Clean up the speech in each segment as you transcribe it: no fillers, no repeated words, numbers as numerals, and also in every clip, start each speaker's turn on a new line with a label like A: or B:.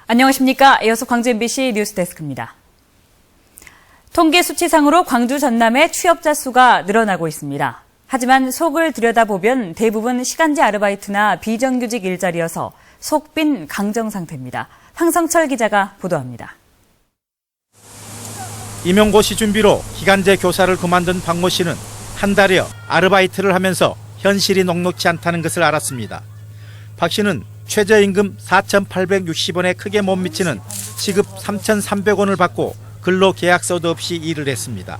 A: 안녕하십니까. 이어서 광주 MBC 뉴스데스크입니다. 통계 수치상으로 광주 전남의 취업자 수가 늘어나고 있습니다. 하지만 속을 들여다보면 대부분 시간제 아르바이트나 비정규직 일자리여서 속 빈 강정 상태입니다. 황성철 기자가 보도합니다.
B: 임용고시 준비로 기간제 교사를 그만둔 박모 씨는 한 달여 아르바이트를 하면서 현실이 녹록지 않다는 것을 알았습니다. 박 씨는 최저임금 4,860원에 크게 못 미치는 시급 3,300원을 받고 근로계약서도 없이 일을 했습니다.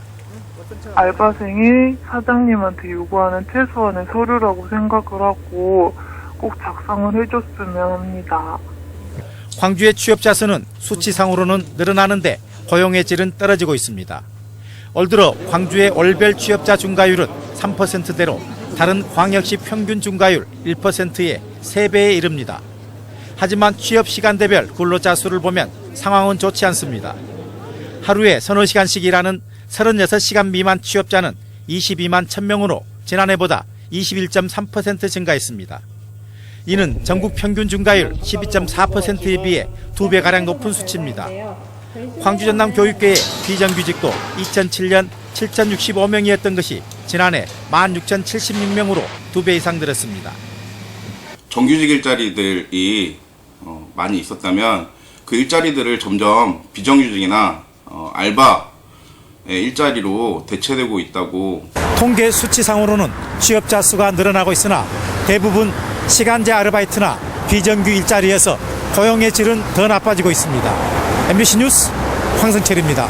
C: 알바생이 사장님한테 요구하는 최소한의 서류라고 생각을 하고 꼭 작성을 해줬으면 합니다.
B: 광주의 취업자 수는 수치상으로는 늘어나는데 고용의 질은 떨어지고 있습니다. 올 들어 광주의 월별 취업자 중과율은 3%대로 다른 광역시 평균 중과율 1%의 3배에 이릅니다. 하지만 취업 시간대별 근로자 수를 보면 상황은 좋지 않습니다. 하루에 서너 시간씩 일하는 36시간 미만 취업자는 22만 1000명으로 지난해보다 21.3% 증가했습니다. 이는 전국 평균 증가율 12.4%에 비해 2배가량 높은 수치입니다. 광주 전남 교육계의 비정규직도 2007년 7,065명이었던 것이 지난해 16,076명으로 2배 이상 늘었습니다.
D: 정규직 일자리들이 많이 있었다면 그 일자리들을 점점 비정규직이나 알바의 일자리로 대체되고 있다고.
B: 통계 수치상으로는 취업자 수가 늘어나고 있으나 대부분 시간제 아르바이트나 비정규 일자리에서 고용의 질은 더 나빠지고 있습니다. MBC 뉴스 황성철입니다.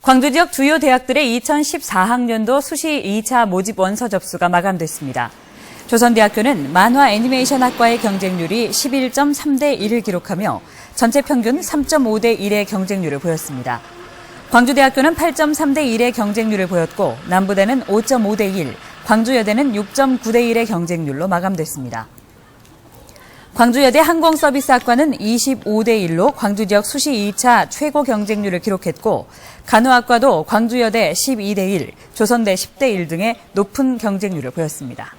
A: 광주 지역 주요 대학들의 2014학년도 수시 2차 모집 원서 접수가 마감됐습니다. 조선대학교는 만화 애니메이션학과의 경쟁률이 11.3대 1을 기록하며 전체 평균 3.5대 1의 경쟁률을 보였습니다. 광주대학교는 8.3대 1의 경쟁률을 보였고 남부대는 5.5대 1, 광주여대는 6.9대 1의 경쟁률로 마감됐습니다. 광주여대 항공서비스학과는 25대 1로 광주 지역 수시 2차 최고 경쟁률을 기록했고 간호학과도 광주여대 12대 1, 조선대 10대 1 등의 높은 경쟁률을 보였습니다.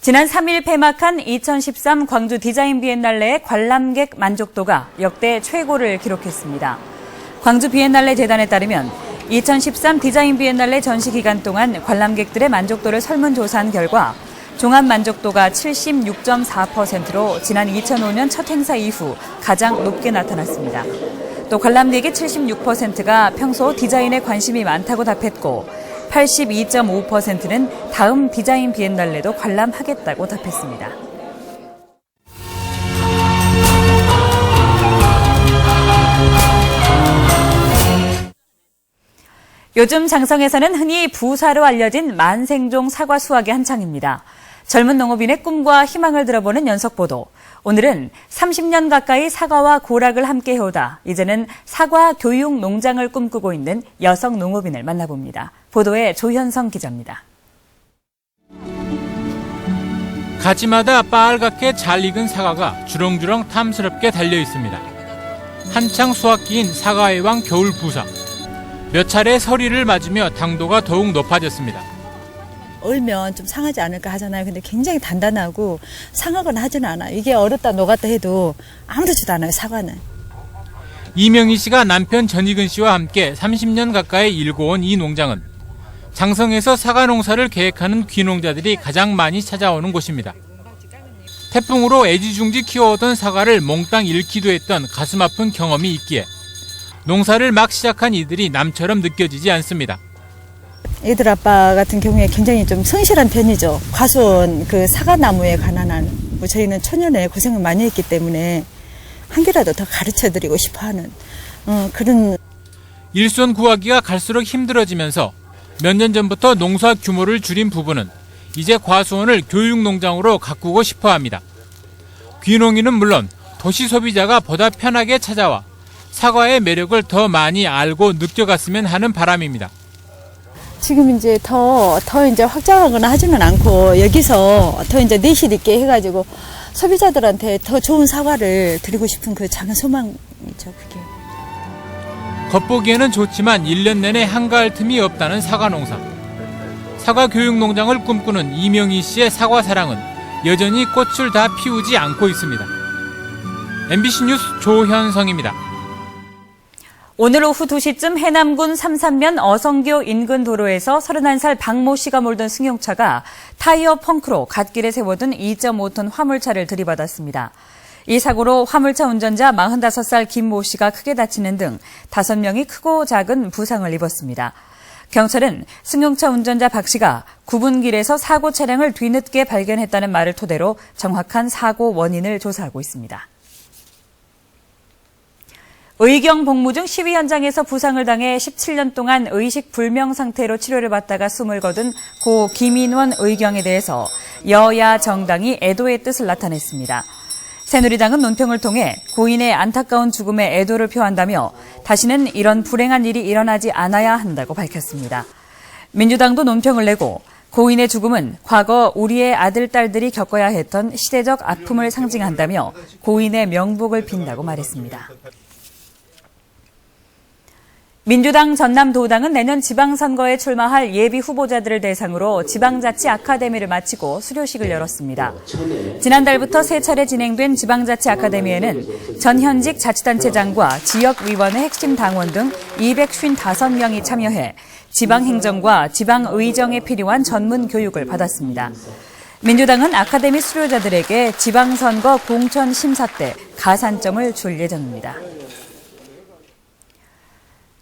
A: 지난 3일 폐막한 2013 광주 디자인 비엔날레의 관람객 만족도가 역대 최고를 기록했습니다. 광주 비엔날레 재단에 따르면 2013 디자인 비엔날레 전시 기간 동안 관람객들의 만족도를 설문조사한 결과 종합 만족도가 76.4%로 지난 2005년 첫 행사 이후 가장 높게 나타났습니다. 또 관람객의 76%가 평소 디자인에 관심이 많다고 답했고 82.5%는 다음 디자인 비엔날레도 관람하겠다고 답했습니다. 요즘 장성에서는 흔히 부사로 알려진 만생종 사과 수확이 한창입니다. 젊은 농업인의 꿈과 희망을 들어보는 연속보도. 오늘은 30년 가까이 사과와 고락을 함께 해오다 이제는 사과 교육 농장을 꿈꾸고 있는 여성 농업인을 만나봅니다. 보도에 조현성 기자입니다.
E: 가지마다 빨갛게 잘 익은 사과가 주렁주렁 탐스럽게 달려 있습니다. 한창 수확기인 사과의 왕 겨울 부사. 몇 차례 서리를 맞으며 당도가 더욱 높아졌습니다.
F: 얼면 좀 상하지 않을까 하잖아요. 근데 굉장히 단단하고 상하거나 하지는 않아요. 이게 얼었다 녹았다 해도 아무렇지도 않아요, 사과는.
E: 이명희 씨가 남편 전익은 씨와 함께 30년 가까이 일궈온 이 농장은 장성에서 사과 농사를 계획하는 귀농자들이 가장 많이 찾아오는 곳입니다. 태풍으로 애지중지 키워오던 사과를 몽땅 잃기도 했던 가슴 아픈 경험이 있기에 농사를 막 시작한 이들이 남처럼 느껴지지 않습니다.
F: 애들 아빠 같은 경우에 굉장히 좀 성실한 편이죠. 과수원 그 사과나무에 관한 한 저희는 초년에 고생을 많이 했기 때문에 한 개라도 더 가르쳐드리고 싶어하는 그런.
E: 일손 구하기가 갈수록 힘들어지면서 몇 년 전부터 농사 규모를 줄인 부부는 이제 과수원을 교육농장으로 가꾸고 싶어합니다. 귀농인은 물론 도시 소비자가 보다 편하게 찾아와 사과의 매력을 더 많이 알고 느껴갔으면 하는 바람입니다.
F: 지금 이제 더 이제 확장하거나 하지는 않고 여기서 더 이제 내실 있게 해가지고 소비자들한테 더 좋은 사과를 드리고 싶은 그 작은 소망이죠, 그게.
E: 겉보기에는 좋지만 1년 내내 한가할 틈이 없다는 사과 농사. 사과 교육 농장을 꿈꾸는 이명희 씨의 사과 사랑은 여전히 꽃을 다 피우지 않고 있습니다. MBC 뉴스 조현성입니다.
A: 오늘 오후 2시쯤 해남군 삼산면 어성교 인근 도로에서 31살 박모 씨가 몰던 승용차가 타이어 펑크로 갓길에 세워둔 2.5톤 화물차를 들이받았습니다. 이 사고로 화물차 운전자 45살 김모 씨가 크게 다치는 등 5명이 크고 작은 부상을 입었습니다. 경찰은 승용차 운전자 박 씨가 구분길에서 사고 차량을 뒤늦게 발견했다는 말을 토대로 정확한 사고 원인을 조사하고 있습니다. 의경 복무 중 시위 현장에서 부상을 당해 17년 동안 의식 불명 상태로 치료를 받다가 숨을 거둔 고 김인원 의경에 대해서 여야 정당이 애도의 뜻을 나타냈습니다. 새누리당은 논평을 통해 고인의 안타까운 죽음에 애도를 표한다며 다시는 이런 불행한 일이 일어나지 않아야 한다고 밝혔습니다. 민주당도 논평을 내고 고인의 죽음은 과거 우리의 아들, 딸들이 겪어야 했던 시대적 아픔을 상징한다며 고인의 명복을 빈다고 말했습니다. 민주당 전남도당은 내년 지방선거에 출마할 예비 후보자들을 대상으로 지방자치 아카데미를 마치고 수료식을 열었습니다. 지난달부터 3차례 진행된 지방자치 아카데미에는 전현직 자치단체장과 지역위원회 핵심 당원 등 255명이 참여해 지방행정과 지방의정에 필요한 전문 교육을 받았습니다. 민주당은 아카데미 수료자들에게 지방선거 공천 심사 때 가산점을 줄 예정입니다.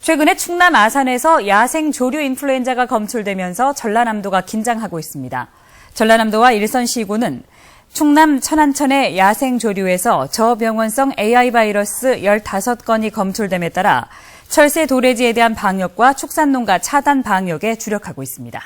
A: 최근에 충남 아산에서 야생 조류 인플루엔자가 검출되면서 전라남도가 긴장하고 있습니다. 전라남도와 일선시군은 충남 천안천의 야생 조류에서 저병원성 AI 바이러스 15건이 검출됨에 따라 철새 도래지에 대한 방역과 축산농가 차단 방역에 주력하고 있습니다.